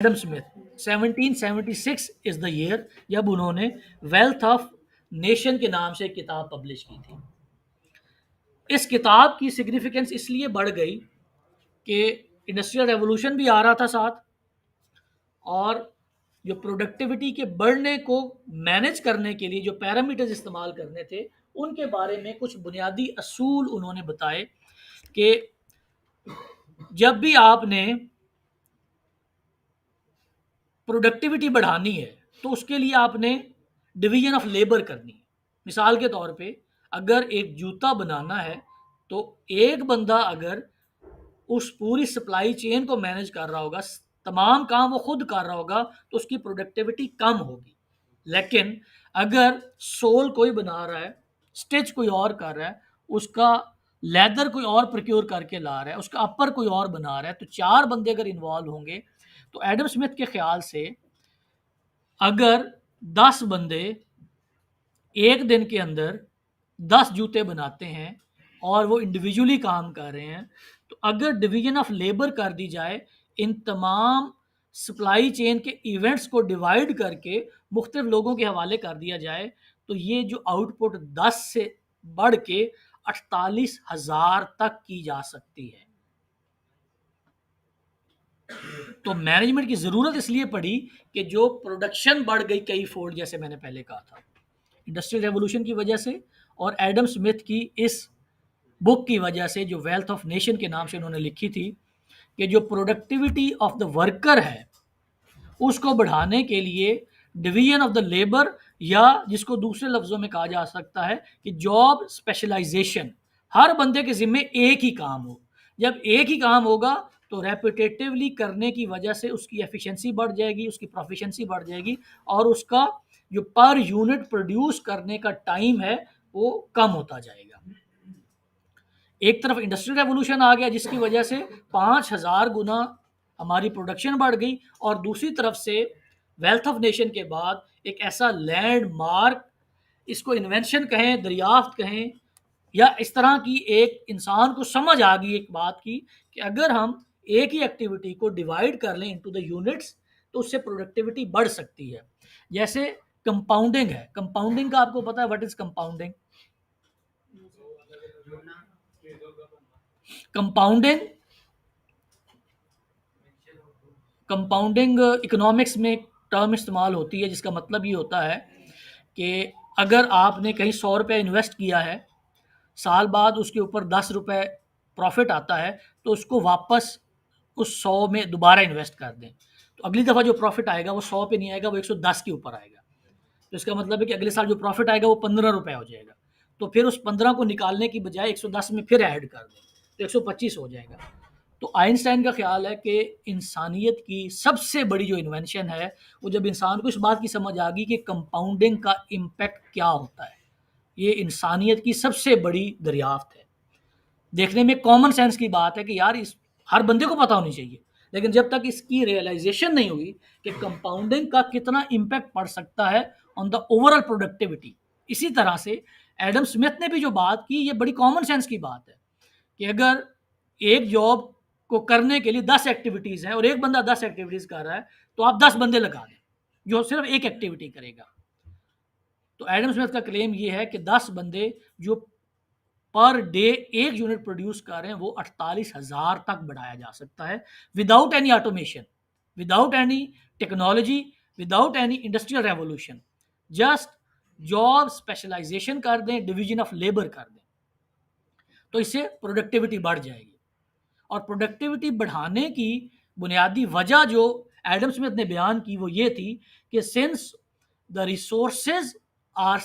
Adam Smith 1776 is the year जब उन्होंने wealth of nation के नाम से एक किताब पब्लिश की थी। इस किताब की सिग्निफिकेंस इसलिए बढ़ गई कि इंडस्ट्रियल रेवोल्यूशन भी आ रहा था साथ, और जो प्रोडक्टिविटी के बढ़ने को मैनेज करने के लिए जो पैरामीटर्स इस्तेमाल करने थे उनके बारे में कुछ बुनियादी असूल उन्होंने बताए कि जब भी आपने प्रोडक्टिविटी बढ़ानी है तो उसके लिए आपने डिवीजन ऑफ लेबर करनी है। मिसाल के तौर पे अगर एक जूता बनाना है तो एक बंदा अगर उस पूरी सप्लाई चेन को मैनेज कर रहा होगा, तमाम काम वो खुद कर रहा होगा, तो उसकी प्रोडक्टिविटी कम होगी। लेकिन अगर सोल कोई बना रहा है, स्टिच कोई और कर रहा है, उसका लेदर कोई और प्रोक्योर करके ला रहा है, उसका अपर कोई और बना रहा है, तो चार बंदे अगर इन्वॉल्व होंगे तो एडम स्मिथ के ख्याल से अगर 10 बंदे एक दिन के अंदर 10 जूते बनाते हैं और वो इंडिविजुअली काम कर रहे हैं, तो अगर डिवीजन ऑफ लेबर कर दी जाए, इन तमाम सप्लाई चेन के इवेंट्स को डिवाइड करके मुख्तलिफ लोगों के हवाले कर दिया जाए, तो ये जो आउटपुट 10 से बढ़ के 48,000 तक की जा सकती है। तो मैनेजमेंट की ज़रूरत इसलिए पड़ी कि जो प्रोडक्शन बढ़ गई कई फोल्ड, जैसे मैंने पहले कहा था, इंडस्ट्रियल रेवोल्यूशन की वजह से और एडम स्मिथ की इस बुक की वजह से जो वेल्थ ऑफ नेशन के नाम से उन्होंने लिखी थी, कि जो प्रोडक्टिविटी ऑफ द वर्कर है उसको बढ़ाने के लिए डिवीजन ऑफ द लेबर, या जिसको दूसरे लफ्ज़ों में कहा जा सकता है कि जॉब स्पेशलाइजेशन, हर बंदे के ज़िम्मे एक ही काम हो। जब एक ही काम होगा तो रेपिटेटिवली करने की वजह से उसकी एफिशिएंसी बढ़ जाएगी, उसकी प्रोफिशिएंसी बढ़ जाएगी, और उसका जो पर यूनिट प्रोड्यूस करने का टाइम है वो कम होता जाएगा। एक तरफ इंडस्ट्रियल रेवोल्यूशन आ गया जिसकी वजह से 5,000 गुना हमारी प्रोडक्शन बढ़ गई, और दूसरी तरफ से वेल्थ ऑफ नेशन के बाद एक ऐसा लैंडमार्क, इसको इन्वेंशन कहें, दरियाफ्त कहें, या इस तरह की एक इंसान को समझ आ गई एक बात की कि अगर हम एक ही एक्टिविटी को डिवाइड कर लें इनटू द यूनिट्स तो उससे प्रोडक्टिविटी बढ़ सकती है। जैसे कंपाउंडिंग है, कंपाउंडिंग का आपको पता है what is compounding? Compounding compounding economics में एक टर्म इस्तेमाल होती है जिसका मतलब ये होता है कि अगर आपने कहीं 100 रुपये इन्वेस्ट किया है, साल बाद उसके ऊपर 10 रुपये प्रॉफिट आता है, तो उसको वापस उस 100 में दोबारा इन्वेस्ट कर दें, तो अगली दफ़ा जो प्रॉफिट आएगा वो 100 पे नहीं आएगा, वो 110 के ऊपर आएगा। तो इसका मतलब है कि अगले साल जो प्रॉफिट आएगा वो 15 रुपये हो जाएगा। तो फिर उस 15 को निकालने की बजाय 110 में फिर ऐड कर दें तो 125 हो जाएगा। तो आइंस्टाइन का ख्याल है कि इंसानियत की सबसे बड़ी जो इन्वेंशन है, वो जब इंसान को इस बात की समझ आ गई कि कंपाउंडिंग का इम्पैक्ट क्या होता है, ये इंसानियत की सबसे बड़ी दरियाफ्त है। देखने में कॉमन सेंस की बात है कि यार इस हर बंदे को पता होनी चाहिए, लेकिन जब तक इसकी रियलाइजेशन नहीं हुई कि कंपाउंडिंग का कितना इम्पैक्ट पड़ सकता है ऑन द ओवरऑल प्रोडक्टिविटी। इसी तरह से एडम स्मिथ ने भी जो बात की, ये बड़ी कॉमन सेंस की बात है कि अगर एक जॉब को करने के लिए 10 एक्टिविटीज़ हैं और एक बंदा 10 एक्टिविटीज़ कर रहा है, तो आप 10 बंदे लगा दें जो सिर्फ एक एक्टिविटी करेगा। तो एडम स्मिथ का क्लेम ये है कि 10 बंदे जो पर डे एक यूनिट प्रोड्यूस कर रहे हैं वो 48,000 तक बढ़ाया जा सकता है, without any automation, without any technology, without any industrial revolution. Just job specialisation कर दें, डिवीजन ऑफ लेबर कर दें, तो इससे प्रोडक्टिविटी बढ़ जाएगी। और प्रोडक्टिविटी बढ़ाने की बुनियादी वजह जो एडम स्मिथ ने बयान की वो ये थी कि since the resources are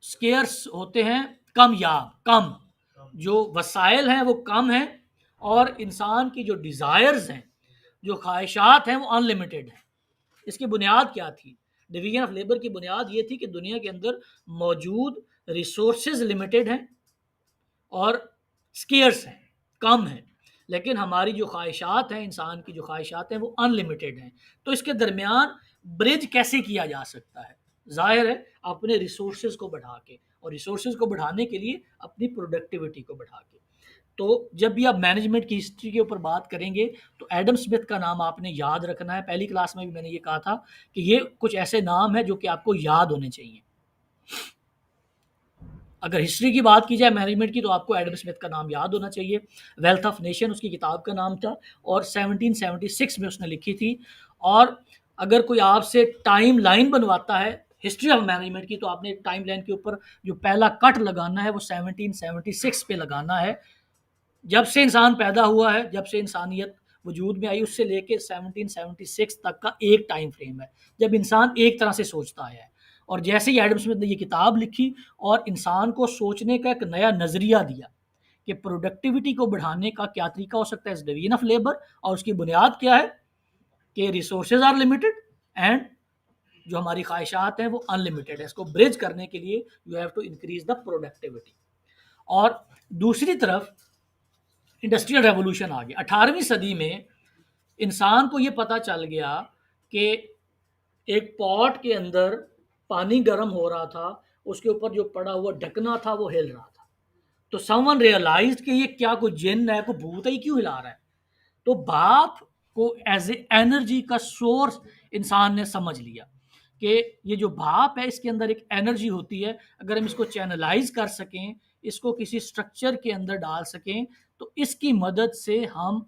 scarce होते हैं, कम, जो वसाइल हैं वो कम हैं, और इंसान की जो डिज़ायर्स हैं, जो ख्वाहिशात हैं वो अनलिमिटेड हैं। इसकी बुनियाद क्या थी? डिवीजन ऑफ लेबर की बुनियाद ये थी कि दुनिया के अंदर मौजूद रिसोर्सेज लिमिटेड हैं और स्केयर्स हैं, कम हैं, लेकिन हमारी जो ख्वाहिशात हैं, इंसान की जो ख्वाहिशात हैं वो अनलिमिटेड हैं। तो इसके दरमियान ब्रिज कैसे किया जा सकता है? ज़ाहिर है अपने रिसोर्सेज को बढ़ा के, और रिसोर्सेज को बढ़ाने के लिए अपनी प्रोडक्टिविटी को बढ़ा के। तो जब भी आप मैनेजमेंट की हिस्ट्री के ऊपर बात करेंगे तो एडम स्मिथ का नाम आपने याद रखना है। पहली क्लास में भी मैंने ये कहा था कि ये कुछ ऐसे नाम हैं जो कि आपको याद होने चाहिए। अगर हिस्ट्री की बात की जाए मैनेजमेंट की तो आपको एडम स्मिथ का नाम याद होना चाहिए। वेल्थ ऑफ नेशन उसकी किताब का नाम था और 1776 में उसने लिखी थी। और अगर कोई आपसे टाइम लाइन बनवाता है हिस्ट्री ऑफ मैनेजमेंट की तो आपने टाइम लाइन के ऊपर जो पहला कट लगाना है वो 1776 पे लगाना है। जब से इंसान पैदा हुआ है, जब से इंसानियत वजूद में आई, उससे लेके 1776 तक का एक टाइम फ्रेम है जब इंसान एक तरह से सोचता है। और जैसे ही एडम स्मिथ ने ये किताब लिखी और इंसान को सोचने का एक नया नज़रिया दिया कि प्रोडक्टिविटी को बढ़ाने का क्या तरीका हो सकता है, डिवीजन ऑफ लेबर, और उसकी बुनियाद क्या है कि रिसोर्सेज आर लिमिटेड एंड जो हमारी ख्वाहिशात हैं वो अनलिमिटेड है। इसको ब्रिज करने के लिए you have to increase the productivity. और दूसरी तरफ इंडस्ट्रियल रेवोल्यूशन आ गया 18वीं सदी में। इंसान को ये पता चल गया कि एक पॉट के अंदर पानी गर्म हो रहा था, उसके ऊपर जो पड़ा हुआ ढकना था वो हिल रहा था। तो समवन रियलाइज्ड कि ये क्या कोई जिन है, कोई भूत है, ये क्यों हिला रहा है। तो भाप को एज ए एनर्जी का सोर्स इंसान ने समझ लिया कि ये जो भाप है इसके अंदर एक एनर्जी होती है, अगर हम इसको चैनलाइज कर सकें, इसको किसी स्ट्रक्चर के अंदर डाल सकें तो इसकी मदद से हम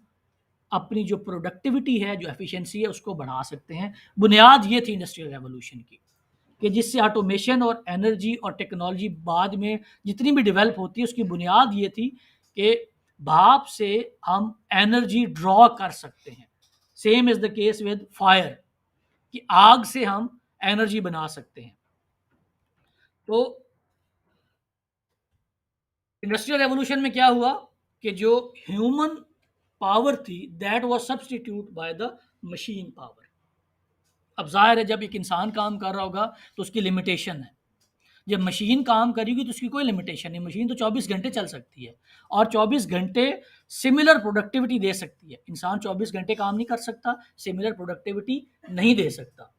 अपनी जो प्रोडक्टिविटी है, जो एफिशिएंसी है, उसको बढ़ा सकते हैं। बुनियाद ये थी इंडस्ट्रियल रेवोल्यूशन की कि जिससे ऑटोमेशन और एनर्जी और टेक्नोलॉजी बाद में जितनी भी डेवलप होती है उसकी बुनियाद ये थी कि भाप से हम एनर्जी ड्रॉ कर सकते हैं। Same is the case with fire कि आग से हम एनर्जी बना सकते हैं। तो इंडस्ट्रियल रेवोल्यूशन में क्या हुआ कि जो ह्यूमन पावर थी that was substitute by the machine power. अब जाहिर है जब एक इंसान काम कर रहा होगा तो उसकी लिमिटेशन है, जब मशीन काम करेगी तो उसकी कोई लिमिटेशन नहीं। मशीन तो 24 घंटे चल सकती है और 24 घंटे सिमिलर प्रोडक्टिविटी दे सकती है। इंसान 24 घंटे काम नहीं कर सकता, सिमिलर प्रोडक्टिविटी नहीं दे सकता।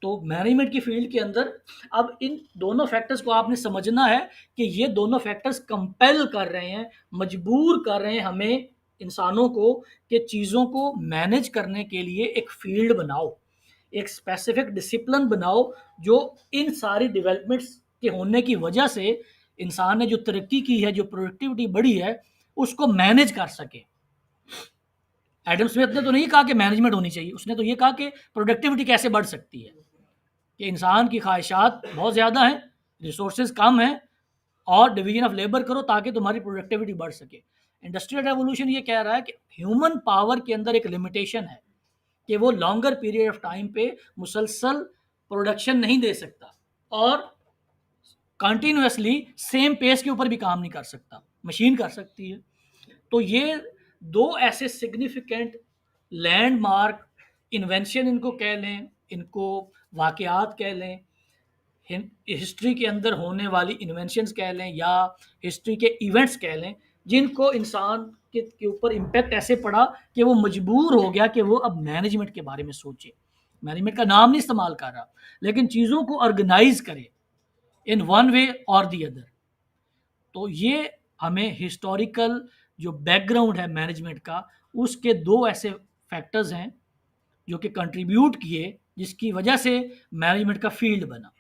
तो मैनेजमेंट की फील्ड के अंदर अब इन दोनों फैक्टर्स को आपने समझना है कि ये दोनों फैक्टर्स कंपेल कर रहे हैं, मजबूर कर रहे हैं हमें इंसानों को कि चीज़ों को मैनेज करने के लिए एक फील्ड बनाओ, एक स्पेसिफिक डिसिप्लिन बनाओ जो इन सारी डेवलपमेंट्स के होने की वजह से इंसान ने जो तरक्की की है, जो प्रोडक्टिविटी बढ़ी है, उसको मैनेज कर सके। एडम स्मिथ ने तो नहीं कहा कि मैनेजमेंट होनी चाहिए, उसने तो ये कहा कि प्रोडक्टिविटी कैसे बढ़ सकती है, कि इंसान की ख्वाहिशात बहुत ज़्यादा हैं, रिसोर्सेज कम हैं और डिवीजन ऑफ लेबर करो ताकि तुम्हारी प्रोडक्टिविटी बढ़ सके। इंडस्ट्रियल रेवोल्यूशन ये कह रहा है कि ह्यूमन पावर के अंदर एक लिमिटेशन है कि वो लॉन्गर पीरियड ऑफ टाइम पे मुसलसल प्रोडक्शन नहीं दे सकता और कंटिन्यूसली सेम पेस के ऊपर भी काम नहीं कर सकता, मशीन कर सकती है। तो ये दो ऐसे सिग्निफिकेंट लैंडमार्क इन्वेंशन इनको कह लें, इनको वाकयात कह लें, हिस्ट्री के अंदर होने वाली इन्वेंशंस कह लें या हिस्ट्री के इवेंट्स कह लें, जिनको इंसान के ऊपर इम्पैक्ट ऐसे पड़ा कि वो मजबूर हो गया कि वो अब मैनेजमेंट के बारे में सोचे। मैनेजमेंट का नाम नहीं इस्तेमाल कर रहा लेकिन चीज़ों को ऑर्गेनाइज करे इन वन वे और दी अदर। तो ये हमें हिस्टोरिकल जो बैकग्राउंड है मैनेजमेंट का, उसके दो ऐसे फैक्टर्स हैं जो कि कंट्रीब्यूट किए जिसकी वजह से मैनेजमेंट का फील्ड बना।